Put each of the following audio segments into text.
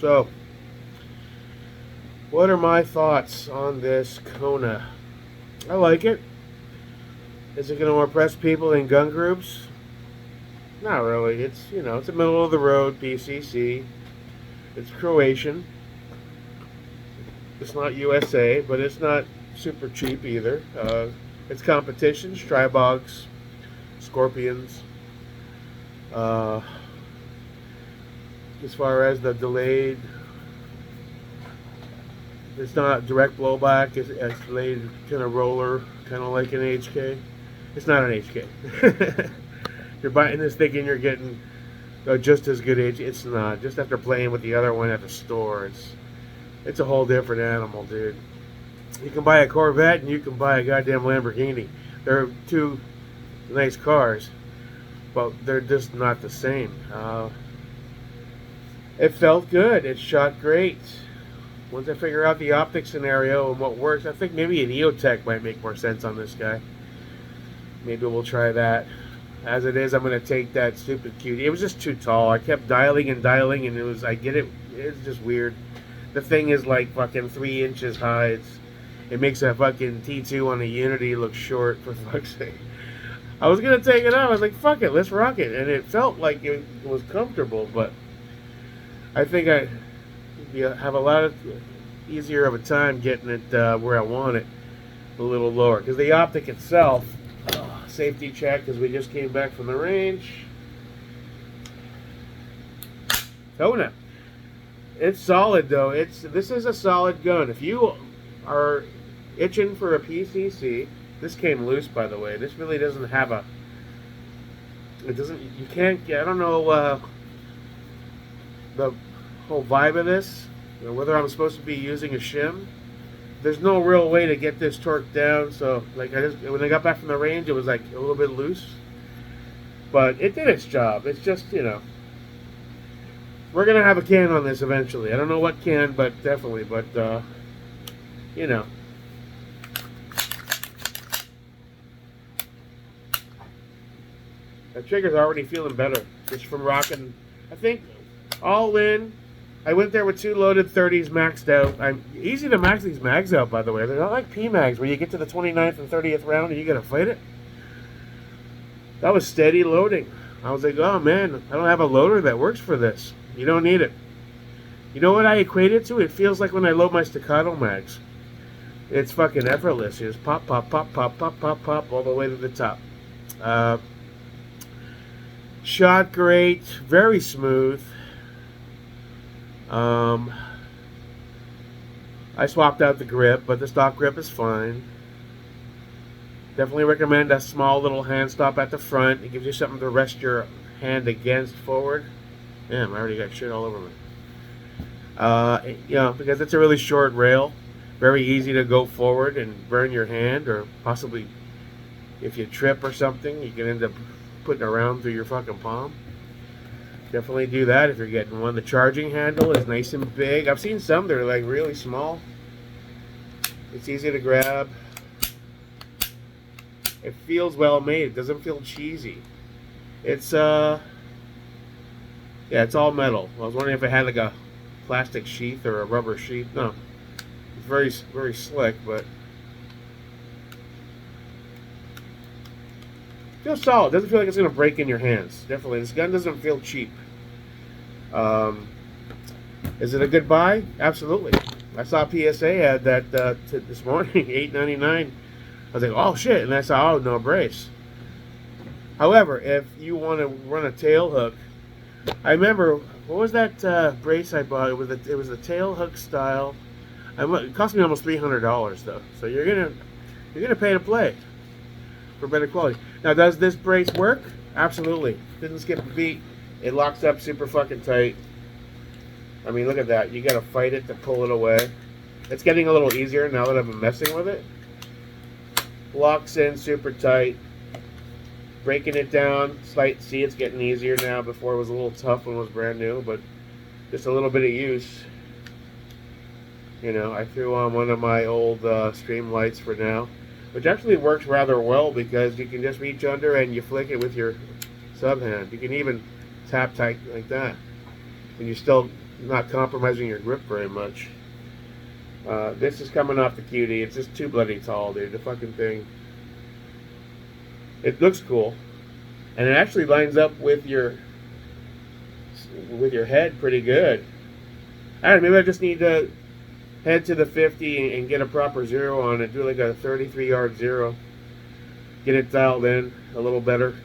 So, what are my thoughts on this Kona? I like it. Is it going to impress people in gun groups? Not really. It's a middle of the road PCC. It's Croatian. It's not USA, but it's not super cheap either. It's competition, Strybogs, Scorpions. Uh, as far as the delayed, it's not direct blowback. It's delayed kind of roller, kind of like an HK. It's not an HK. You're buying this thinking you're getting just as good HK. It's not. Just after playing with the other one at the store, it's a whole different animal, dude. You can buy a Corvette and you can buy a goddamn Lamborghini. They're two nice cars, but they're just not the same. It felt good. It shot great. Once I figure out the optic scenario and what works, I think maybe an EOTech might make more sense on this guy. Maybe we'll try that. As it is, I'm going to take that stupid QD. It was just too tall. I kept dialing, and I get it. It's just weird. The thing is like fucking 3 inches high. It makes a fucking T2 on a Unity look short, for fuck's sake. I was going to take it out. I was like, fuck it, let's rock it. And it felt like it was comfortable, but I think I have a lot of easier of a time getting it where I want it, a little lower. Because the optic itself, safety check, because we just came back from the range. Kona. It's solid though. This is a solid gun. If you are itching for a PCC, this came loose, by the way. This really doesn't have a. It doesn't. You can't. I don't know the whole vibe of this. Whether I'm supposed to be using a shim. There's no real way to get this torque down. So like when I got back from the range, it was like a little bit loose. But it did its job. It's just we're gonna have a can on this eventually. I don't know what can, but definitely. But the trigger's already feeling better just from rocking. I think all in, I went there with 2 loaded 30s maxed out. I'm easy to max these mags out, by the way. They're not like P mags where you get to the 29th and 30th round and you gotta fight it. That was steady loading. I was like, oh man, I don't have a loader that works for this. You don't need it. You know what I equate it to? It feels like when I load my staccato mags. It's fucking effortless. You just pop, pop, pop, pop, pop, pop, pop, all the way to the top. Shot great, very smooth. I swapped out the grip, but the stock grip is fine. Definitely recommend a small little hand stop at the front. It gives you something to rest your hand against forward. Damn, I already got shit all over me. Because it's a really short rail. Very easy to go forward and burn your hand, or possibly if you trip or something, you can end up putting a round through your fucking palm. Definitely do that if you're getting one. The charging handle is nice and big. I've seen some that are like really small. It's easy to grab. It feels well made. It doesn't feel cheesy. It's it's all metal. I was wondering if it had like a plastic sheath or a rubber sheath. No, it's very, very slick, but feels solid. Doesn't feel like it's gonna break in your hands. Definitely, this gun doesn't feel cheap. Is it a good buy? Absolutely. I saw PSA ad that this morning, $8.99. I was like, oh shit, and I saw, oh, no brace. However, if you want to run a tail hook, I remember, what was that brace I bought? It was a tail hook style. It cost me almost $300 though. So you're gonna pay to play for better quality. Now, does this brace work? Absolutely. Didn't skip a beat. It locks up super fucking tight. I mean, look at that. You gotta fight it to pull it away. It's getting a little easier now that I've been messing with it. Locks in super tight. Breaking it down, see, it's getting easier now. Before it was a little tough when it was brand new, but just a little bit of use. I threw on one of my old stream lights for now, which actually works rather well because you can just reach under and you flick it with your sub hand. You can even tap tight like that. and you're still not compromising your grip very much. This is coming off the QD. It's just too bloody tall, dude. The fucking thing. It looks cool, and it actually lines up with your head pretty good. Alright, maybe I just need to head to the 50 and get a proper zero on it. Do like a 33-yard zero. Get it dialed in a little better.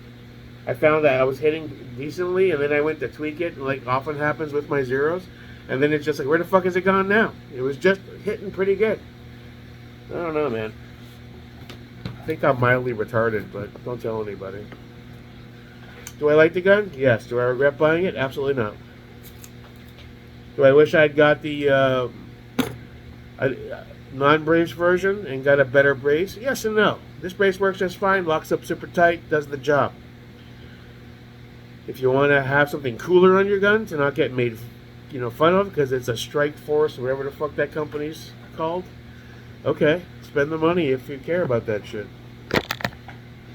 I found that I was hitting decently, and then I went to tweak it, like often happens with my zeros. And then it's just like, where the fuck is it gone now? It was just hitting pretty good. I don't know, man. I think I'm mildly retarded, but don't tell anybody. Do I like the gun? Yes. Do I regret buying it? Absolutely not. Do I wish I'd got the non-brace version and got a better brace? Yes and no. This brace works just fine, locks up super tight, does the job. If you want to have something cooler on your gun to not get made, fun of because it's a Strike Force or whatever the fuck that company's called, okay, spend the money if you care about that shit.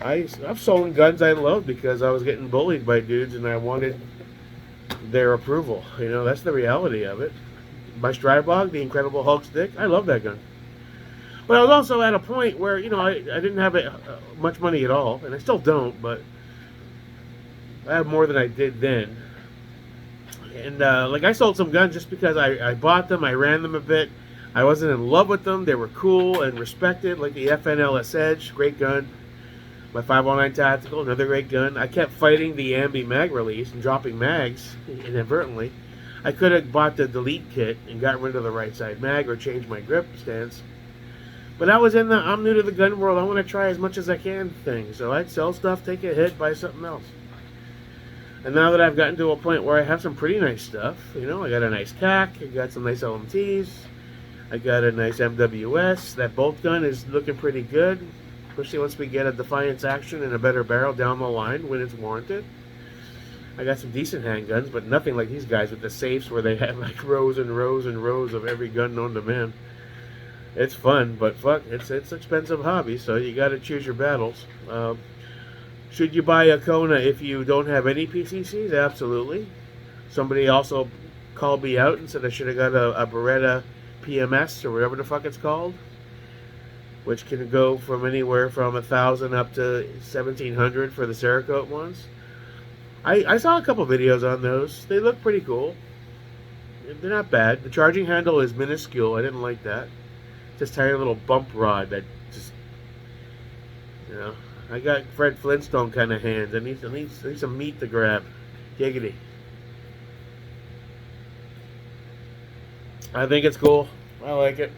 I've sold guns I loved because I was getting bullied by dudes and I wanted their approval. That's the reality of it. My Strybog, the Incredible Hulk stick, I love that gun. But I was also at a point where, I didn't have much money at all, and I still don't, but I have more than I did then. And, I sold some guns just because I bought them, I ran them a bit. I wasn't in love with them. They were cool and respected, like the FNLS Edge, great gun. My 509 Tactical, another great gun. I kept fighting the Ambi mag release and dropping mags inadvertently. I could have bought the delete kit and got rid of the right side mag or changed my grip stance. But I was in the I'm new to the gun world, I want to try as much as I can thing. So I'd sell stuff, take a hit, buy something else. And now that I've gotten to a point where I have some pretty nice stuff, I got a nice CAC, I got some nice LMTs, I got a nice MWS. That bolt gun is looking pretty good, especially once we get a Defiance action and a better barrel down the line when it's warranted. I got some decent handguns, but nothing like these guys with the safes where they have like rows and rows and rows of every gun known to man. It's fun, but fuck, it's an expensive hobby, so you got to choose your battles. Should you buy a Kona if you don't have any PCCs? Absolutely. Somebody also called me out and said I should have got a Beretta PMS or whatever the fuck it's called, which can go from anywhere from 1,000 up to 1,700 for the Cerakote ones. I saw a couple videos on those. They look pretty cool. They're not bad. The charging handle is minuscule. I didn't like that. Just tiny little bump rod that just, I got Fred Flintstone kind of hands. I need some meat to grab. Giggity. I think it's cool. I like it.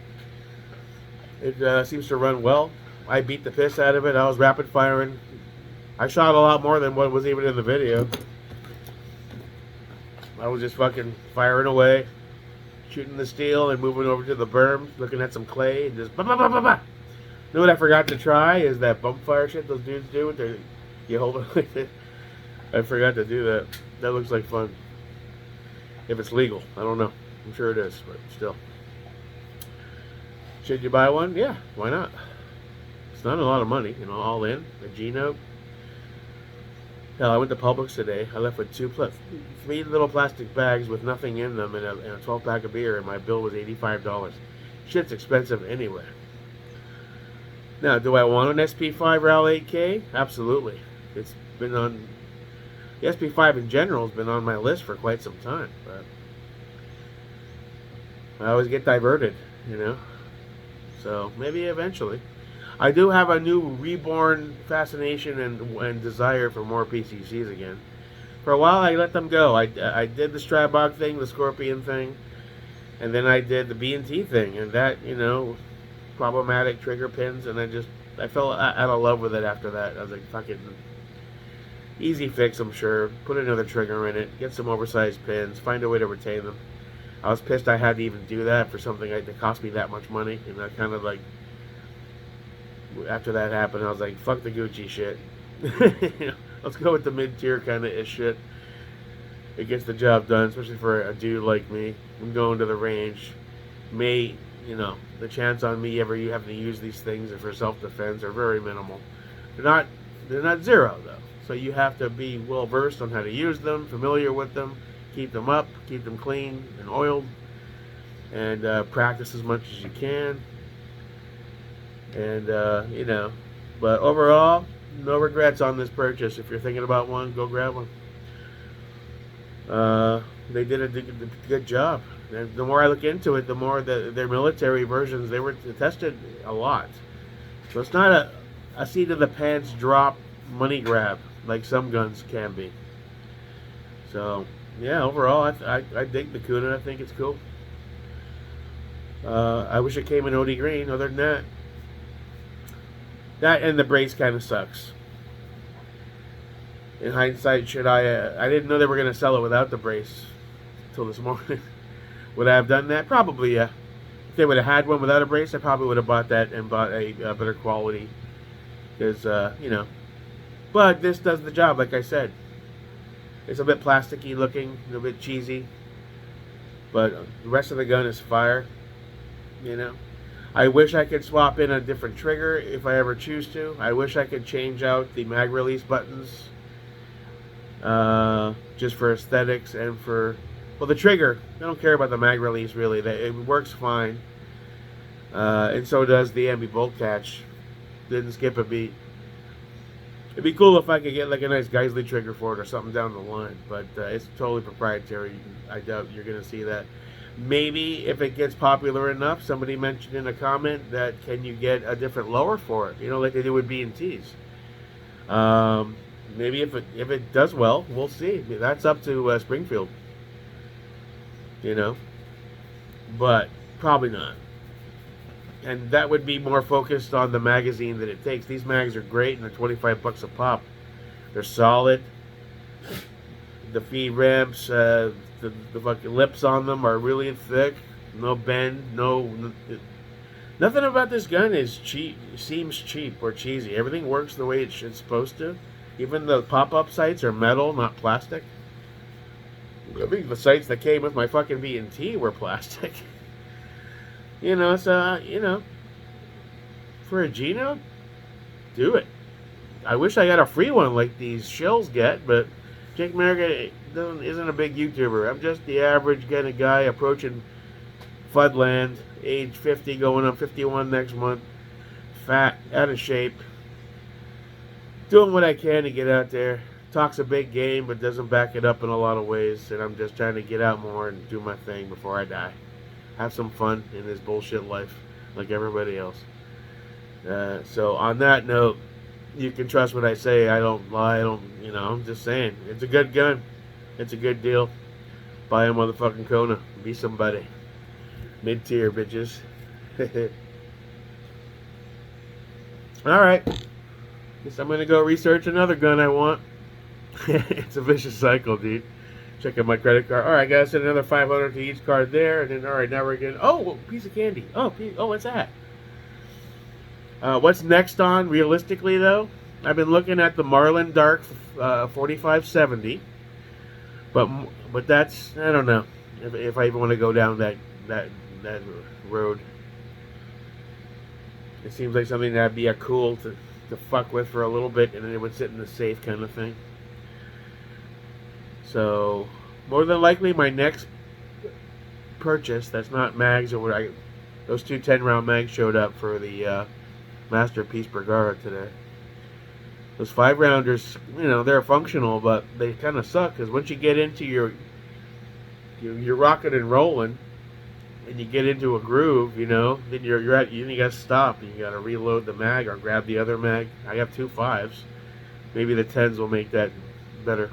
It seems to run well. I beat the piss out of it. I was rapid firing. I shot a lot more than what was even in the video. I was just fucking firing away, shooting the steel and moving over to the berm, looking at some clay and just ba ba ba ba ba. You know what I forgot to try is that bump fire shit those dudes do with their, you hold it like this. I forgot to do that. That looks like fun. If it's legal, I don't know. I'm sure it is, but still. Should you buy one? Yeah, why not? It's not a lot of money, all in. A G-Note. Hell, I went to Publix today. I left with 3 little plastic bags with nothing in them and a 12-pack of beer, and my bill was $85. Shit's expensive anyway. Now, do I want an SP5 RAL 8K? Absolutely. It's been on... The SP5 in general has been on my list for quite some time, but I always get diverted, So, maybe eventually. I do have a new reborn fascination and desire for more PCCs again. For a while, I let them go. I did the Strybog thing, the Scorpion thing, and then I did the B&T thing, and that, problematic trigger pins, and I fell out of love with it after that. I was like, fucking easy fix, I'm sure. Put another trigger in it, get some oversized pins, find a way to retain them. I was pissed I had to even do that for something that cost me that much money, and I kind of like, after that happened, I was like, fuck the Gucci shit. Let's go with the mid-tier kind of shit. It gets the job done, especially for a dude like me. I'm going to the range. The chance on me ever having to use these things for self-defense are very minimal. They're not zero, though. So you have to be well-versed on how to use them, familiar with them, keep them up, keep them clean and oiled, and practice as much as you can. And you know, but overall, no regrets on this purchase. If you're thinking about one, go grab one. They did a good job. And the more I look into it, the more their military versions, they were tested a lot. So it's not a seat of the pants drop money grab like some guns can be. So yeah, overall, I dig the KUNA. I think it's cool. I wish it came in OD green. Other than that and the brace kind of sucks. In hindsight, I didn't know they were going to sell it without the brace until this morning. Would I have done that? Probably, yeah. If they would have had one without a brace, I probably would have bought that and bought a better quality. Because, you know. But this does the job, like I said. It's a bit plasticky looking, a bit cheesy. But the rest of the gun is fire. You know. I wish I could swap in a different trigger if I ever choose to. I wish I could change out the mag release buttons. Just for aesthetics and for, well, the trigger, I don't care about the mag release really. It works fine, and so does the ambi bolt catch. Didn't skip a beat. It'd be cool if I could get like a nice Geisley trigger for it or something down the line, but it's totally proprietary. I doubt you're gonna see that. Maybe if it gets popular enough, somebody mentioned in a comment that can you get a different lower for it, you know, like they do with B&Ts. Maybe if it does well, we'll see. That's up to Springfield, you know, but probably not. And that would be more focused on the magazine that it takes. These mags are great, and they're 25 bucks a pop. They're solid. The feed ramps, the fucking lips on them are really thick. No bend, nothing about this gun is cheap. Seems cheap or cheesy. Everything works the way it's supposed to. Even the pop-up sights are metal, not plastic. I think the sights that came with my fucking B&T were plastic. You know, so, you know, for a Gino, do it. I wish I got a free one like these shills get, but Jake America isn't a big YouTuber. I'm just the average kind of guy approaching Fudland, age 50, going on 51 next month, fat, out of shape. Doing what I can to get out there. Talks a big game, but doesn't back it up in a lot of ways. And I'm just trying to get out more and do my thing before I die. Have some fun in this bullshit life, like everybody else. So on that note, you can trust what I say. I don't lie. You know, I'm just saying. It's a good gun. It's a good deal. Buy a motherfucking Kona. Be somebody. Mid-tier, bitches. Alright. Guess I'm gonna go research another gun I want. It's a vicious cycle, dude. Checking my credit card. Alright, gotta send another 500 to each card there, and then alright, now we're getting, oh, piece of candy. Oh, what's that? What's next on, realistically though? I've been looking at the Marlin Dark 4570, but that's, I don't know if I even want to go down that road. It seems like something that'd be a cool to fuck with for a little bit, and then it would sit in the safe kind of thing. So more than likely my next purchase that's not mags or what those two 10-round mags showed up for the Masterpiece Bergara today. Those 5-rounders, you know, they're functional, but they kind of suck because once you get into your rocking and rolling and you get into a groove, you know, then you gotta stop and you gotta reload the mag or grab the other mag. I have 2 5s. Maybe the 10s will make that better.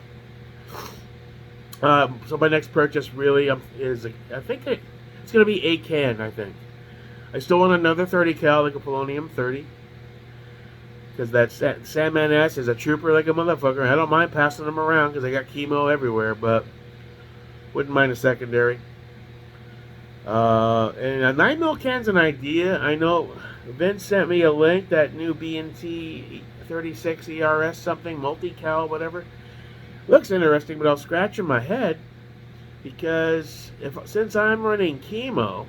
So my next purchase really is I think it's gonna be a can. I think I still want another 30 cal, like a polonium 30, because that Sandman S is a trooper like a motherfucker. I don't mind passing them around because I got chemo everywhere, but wouldn't mind a secondary. And a 9mm can's an idea. I know Vince sent me a link, that new B&T 36 ERS something, multi-cal, whatever. Looks interesting, but I was scratching my head because since I'm running chemo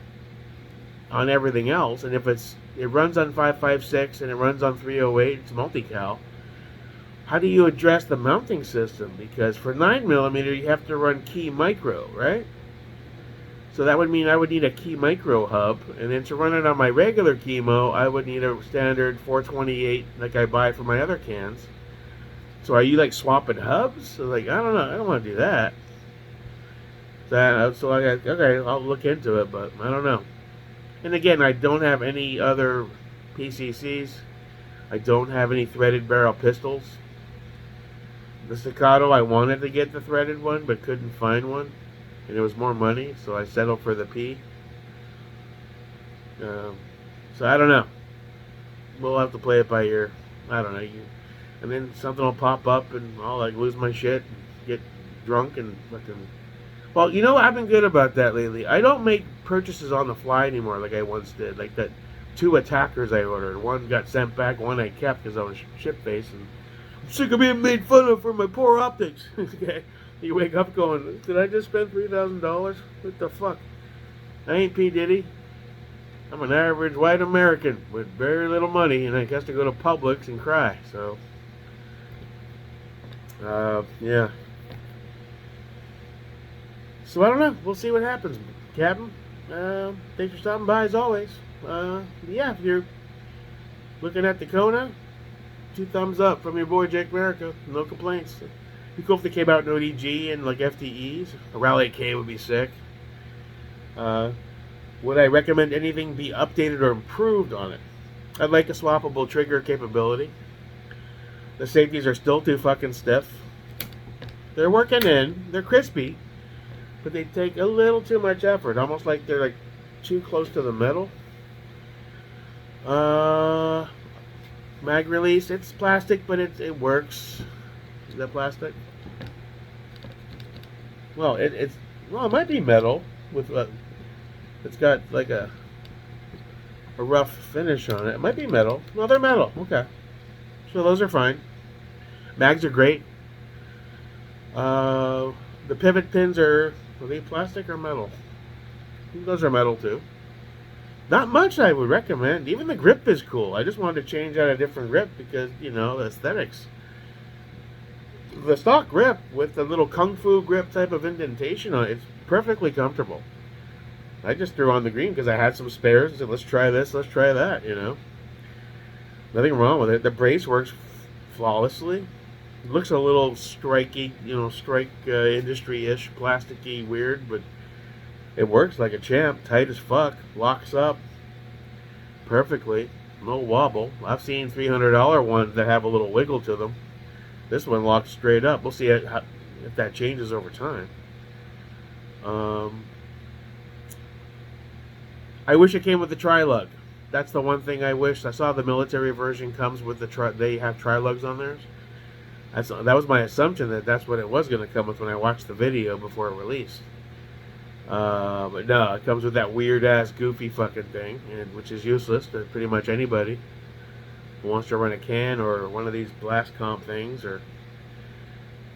on everything else, and if it runs on 5.56 and it runs on 308, it's multi-cal. how do you address the mounting system? Because for 9mm, you have to run key micro, right? So that would mean I would need a key micro hub, and then to run it on my regular Chemo, I would need a standard 428 like I buy for my other cans. So are you like swapping hubs? So like, I don't know, I don't want to do that. So I got, okay, I'll look into it, but I don't know. And again, I don't have any other PCCs. I don't have any threaded barrel pistols. The Staccato, I wanted to get the threaded one, but couldn't find one. And it was more money, so I settled for the P. So I don't know. We'll have to play it by ear. I don't know. And then something will pop up, and I'll like lose my shit, and get drunk, and fucking. Well, you know, I've been good about that lately. I don't make purchases on the fly anymore like I once did. Like that 2 attackers I ordered. One got sent back, one I kept because I was shit-faced, and I'm sick of being made fun of for my poor optics. Okay. You wake up going, did I just spend $3,000? What the fuck? I ain't P. Diddy. I'm an average white American with very little money, and I guess to go to Publix and cry. So, yeah. So I don't know. We'll see what happens, Captain. Thanks for stopping by as always. Yeah, if you're looking at the Kona, 2 thumbs up from your boy Jake America. No complaints. It'd be cool if they came out in ODG and like FTEs. A Rally K would be sick. Would I recommend anything be updated or improved on it? I'd like a swappable trigger capability. The safeties are still too fucking stiff. They're working in. They're crispy. But they take a little too much effort. Almost like they're like too close to the metal. Mag release. It's plastic, but it works. Is that plastic? Well, it might be metal with it's got like a rough finish on it. It might be metal. No, they're metal. Okay, so those are fine. Mags are great. The pivot pins are they plastic or metal? Those are metal too. Not much I would recommend. Even the grip is cool. I just wanted to change out a different grip because, you know, the aesthetics. The stock grip with the little kung fu grip type of indentation on it, it's perfectly comfortable. I just threw on the green because I had some spares and said, let's try this, let's try that, you know. Nothing wrong with it. The brace works flawlessly. It looks a little strikey, you know, industry-ish, plasticky, weird, but it works like a champ. Tight as fuck. Locks up perfectly. No wobble. I've seen $300 ones that have a little wiggle to them. This one locks straight up. We'll see if that changes over time. I wish it came with the tri-lug. That's the one thing I wish. I saw the military version comes with they have tri-lugs on theirs. That was my assumption that that's what it was going to come with when I watched the video before it released. But no, it comes with that weird ass goofy fucking thing, which is useless to pretty much anybody who wants to run a can or one of these blast comp things.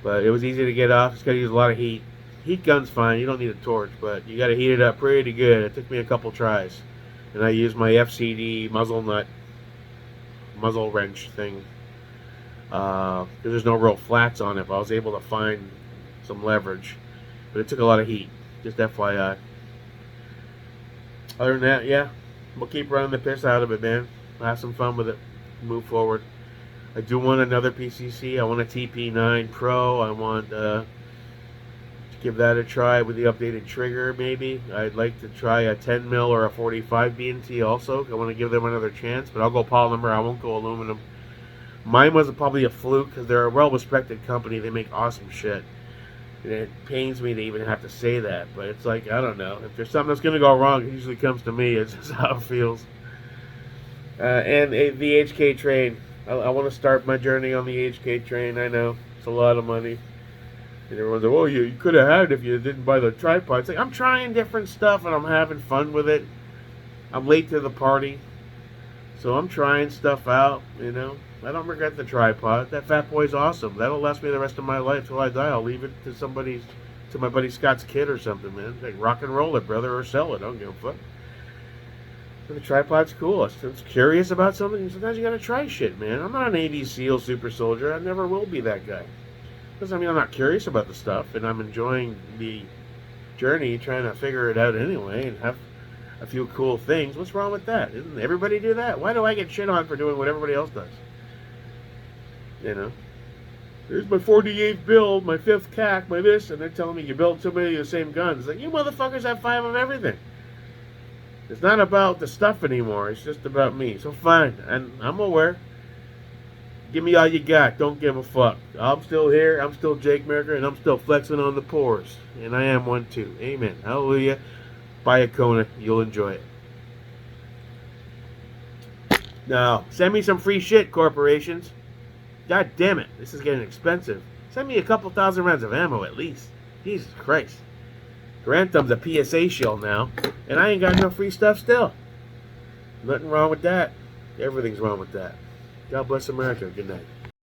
But it was easy to get off. It's got to use a lot of heat. Heat gun's fine. You don't need a torch, but you got to heat it up pretty good. It took me a couple tries, and I used my FCD muzzle wrench thing because there's no real flats on it. But I was able to find some leverage, but it took a lot of heat. Just FYI. Other than that, yeah, we'll keep running the piss out of it, man. I'll have some fun with it. Move forward. I do want another PCC. I want a TP9 Pro. I want to give that a try with the updated trigger, maybe. I'd like to try a 10 mil or a 45 B&T also. I want to give them another chance, but I'll go polymer. I won't go aluminum. Mine was probably a fluke because they're a well-respected company. They make awesome shit. And it pains me to even have to say that, but it's like, I don't know. If there's something that's going to go wrong, it usually comes to me. It's just how it feels. And the HK train. I want to start my journey on the HK train. I know. It's a lot of money. And everyone's like, oh, you could have had it if you didn't buy the tripod. It's like, I'm trying different stuff and I'm having fun with it. I'm late to the party. So I'm trying stuff out, you know. I don't regret the tripod. That Fat Boy's awesome. That'll last me the rest of my life till I die. I'll leave it to my buddy Scott's kid or something, man. Like, rock and roll it, brother, or sell it. I don't give a fuck. The tripod's cool. It's curious about something. Sometimes you gotta try shit, man. I'm not an Navy SEAL super soldier. I never will be that guy. Because I'm not curious about the stuff, and I'm enjoying the journey, trying to figure it out anyway, and have a few cool things. What's wrong with that? Doesn't everybody do that? Why do I get shit on for doing what everybody else does? You know? Here's my 48th build, my 5th CAC, my this, and they're telling me you build so many of the same guns. It's like, you motherfuckers have 5 of everything. It's not about the stuff anymore. It's just about me. So fine, and I'm aware. Give me all you got. Don't give a fuck. I'm still here. I'm still Jake Merker, and I'm still flexing on the pores. And I am one too. Amen. Hallelujah. Buy a Kona. You'll enjoy it. Now, send me some free shit, corporations. God damn it. This is getting expensive. Send me a couple thousand rounds of ammo at least. Jesus Christ. Granthum's a PSA shield now, and I ain't got no free stuff still. Nothing wrong with that. Everything's wrong with that. God bless America. Good night.